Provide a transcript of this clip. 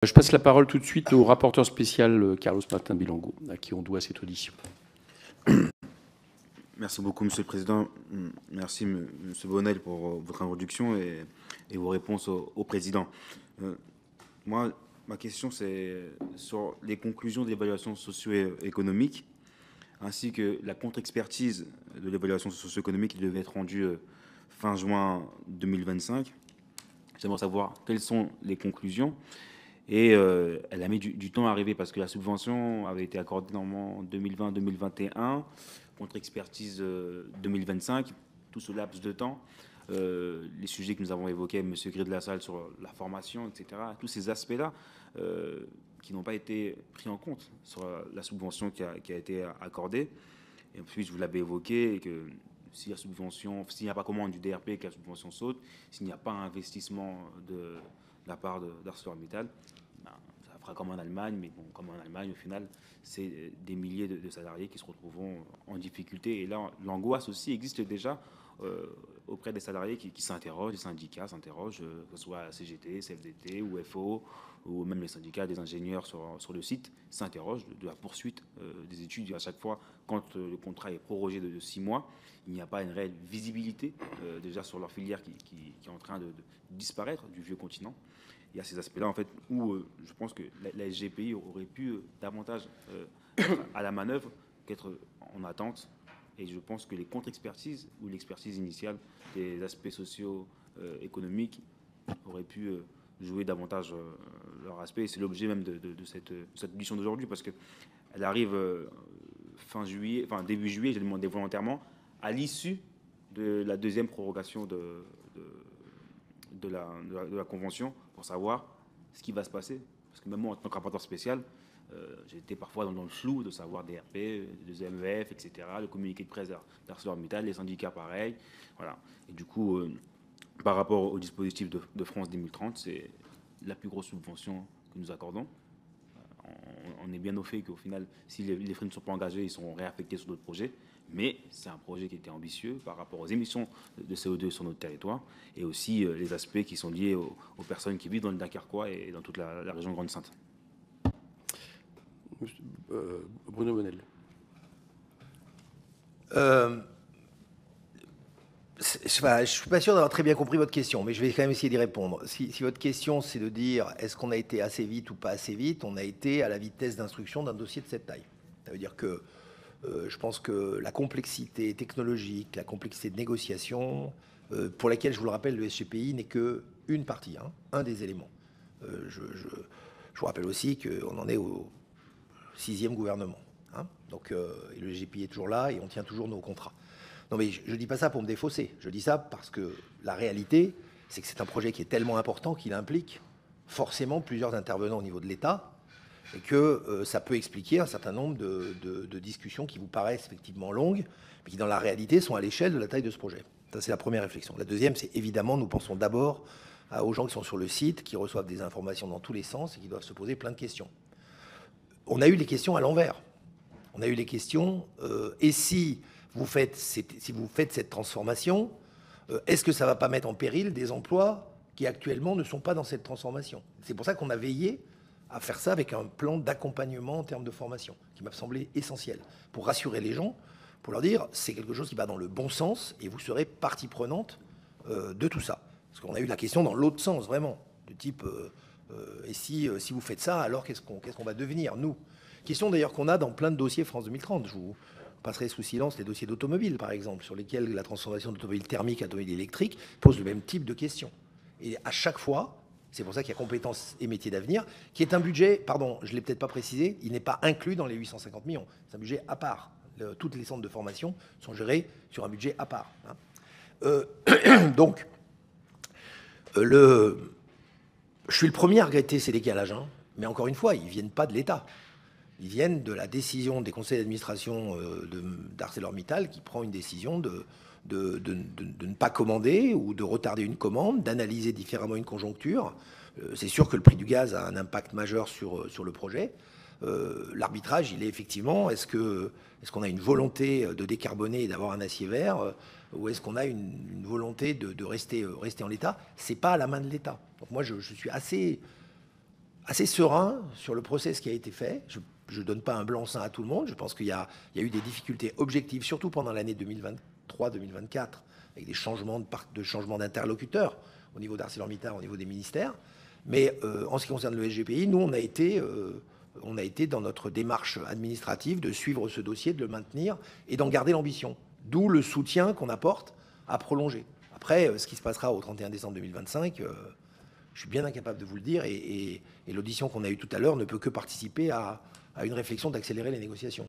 Je passe la parole tout de suite au rapporteur spécial Carlos Martin Bilango, à qui on doit cette audition. Merci beaucoup, Monsieur le Président. Merci, Monsieur Bonnel, pour votre introduction et vos réponses au Président. Moi, ma question, c'est sur les conclusions de l'évaluation socio-économique, ainsi que la contre-expertise de l'évaluation socio-économique qui devait être rendue fin juin 2025. J'aimerais savoir quelles sont les conclusions. Et elle a mis du temps à arriver parce que la subvention avait été accordée normalement en 2020-2021, contre-expertise 2025, tout ce laps de temps. Les sujets que nous avons évoqués, M. Gris de la Salle sur la formation, etc., tous ces aspects-là qui n'ont pas été pris en compte sur la subvention qui a été accordée. Et puis, je vous l'avais évoqué, que si la subvention, s'il n'y a pas commande du DRP, que la subvention saute, s'il n'y a pas investissement de la part d'ArcelorMittal, ça fera comme en Allemagne, mais bon, comme en Allemagne, au final, c'est des milliers de salariés qui se retrouveront en difficulté. Et là, l'angoisse aussi existe déjà auprès des salariés qui s'interrogent, les syndicats s'interrogent, que ce soit CGT, CFDT ou FO, ou même les syndicats des ingénieurs sur le site, s'interrogent de la poursuite des études. À chaque fois, quand le contrat est prorogé de 6 mois, il n'y a pas une réelle visibilité déjà sur leur filière qui est en train de disparaître du vieux continent. Il y a ces aspects-là, en fait, où je pense que la SGPI aurait pu davantage à la manœuvre qu'être en attente. Et je pense que les contre-expertises ou l'expertise initiale des aspects sociaux, économiques auraient pu jouer davantage leur aspect. Et c'est l'objet même de cette audition d'aujourd'hui, parce qu'elle arrive fin juillet, enfin début juillet, j'ai demandé volontairement, à l'issue de la deuxième prorogation de la convention, pour savoir ce qui va se passer. Parce que même moi, en tant que rapporteur spécial, j'ai été parfois dans le flou de savoir DRP, des MEF, etc., le communiqué de presse d'ArcelorMittal, les syndicats pareil. Voilà. Et du coup, par rapport au dispositif de France 2030, c'est la plus grosse subvention que nous accordons. On est bien au fait qu'au final, si les frais ne sont pas engagés, ils seront réaffectés sur d'autres projets. Mais c'est un projet qui était ambitieux par rapport aux émissions de CO2 sur notre territoire et aussi les aspects qui sont liés aux personnes qui vivent dans le Dunkerquois et dans toute la région Grande-Sainte. Bruno Bonnel. Je ne suis pas sûr d'avoir très bien compris votre question, mais je vais quand même essayer d'y répondre. Si votre question, c'est de dire est-ce qu'on a été assez vite ou pas assez vite, on a été à la vitesse d'instruction d'un dossier de cette taille. Ça veut dire que je pense que la complexité technologique, la complexité de négociation, pour laquelle, je vous le rappelle, le SGPI n'est qu'une partie, un des éléments. Je vous rappelle aussi qu'on en est au 6e gouvernement. Donc, et le SGPI est toujours là et on tient toujours nos contrats. Non, mais je ne dis pas ça pour me défausser. Je dis ça parce que la réalité, c'est que c'est un projet qui est tellement important qu'il implique forcément plusieurs intervenants au niveau de l'État et que ça peut expliquer un certain nombre de discussions qui vous paraissent effectivement longues, mais qui dans la réalité sont à l'échelle de la taille de ce projet. Ça, c'est la première réflexion. La deuxième, c'est évidemment, nous pensons d'abord aux gens qui sont sur le site, qui reçoivent des informations dans tous les sens et qui doivent se poser plein de questions. On a eu les questions à l'envers. On a eu les questions, et si vous faites cette transformation, est-ce que ça ne va pas mettre en péril des emplois qui actuellement ne sont pas dans cette transformation? C'est pour ça qu'on a veillé à faire ça avec un plan d'accompagnement en termes de formation, qui m'a semblé essentiel, pour rassurer les gens, pour leur dire c'est quelque chose qui va dans le bon sens et vous serez partie prenante de tout ça. Parce qu'on a eu la question dans l'autre sens, vraiment, de type et si vous faites ça, alors qu'est-ce qu'on va devenir, nous? Question d'ailleurs qu'on a dans plein de dossiers France 2030. Je vous passerai sous silence les dossiers d'automobile, par exemple, sur lesquels la transformation d'automobile thermique à automobile électrique pose le même type de questions. Et à chaque fois, c'est pour ça qu'il y a compétences et métiers d'avenir, qui est un budget, pardon, je ne l'ai peut-être pas précisé, il n'est pas inclus dans les 850 millions. C'est un budget à part. Toutes les centres de formation sont gérés sur un budget à part. Donc, je suis le premier à regretter ces décalages, mais encore une fois, ils ne viennent pas de l'État. Ils viennent de la décision des conseils d'administration d'ArcelorMittal qui prend une décision de ne pas commander ou de retarder une commande, d'analyser différemment une conjoncture. C'est sûr que le prix du gaz a un impact majeur sur le projet. L'arbitrage, il est effectivement, est-ce qu'on a une volonté de décarboner et d'avoir un acier vert ou est-ce qu'on a une volonté de rester en l'état? C'est pas à la main de l'État. Donc moi, je suis assez assez serein sur le process qui a été fait. Je ne donne pas un blanc-seing à tout le monde. Je pense qu'il y a eu des difficultés objectives, surtout pendant l'année 2023-2024, avec des changements d'interlocuteurs au niveau d'ArcelorMittal, au niveau des ministères. Mais en ce qui concerne le SGPI, nous, on a été dans notre démarche administrative de suivre ce dossier, de le maintenir et d'en garder l'ambition. D'où le soutien qu'on apporte à prolonger. Après, ce qui se passera au 31 décembre 2025, je suis bien incapable de vous le dire et l'audition qu'on a eue tout à l'heure ne peut que participer à une réflexion d'accélérer les négociations.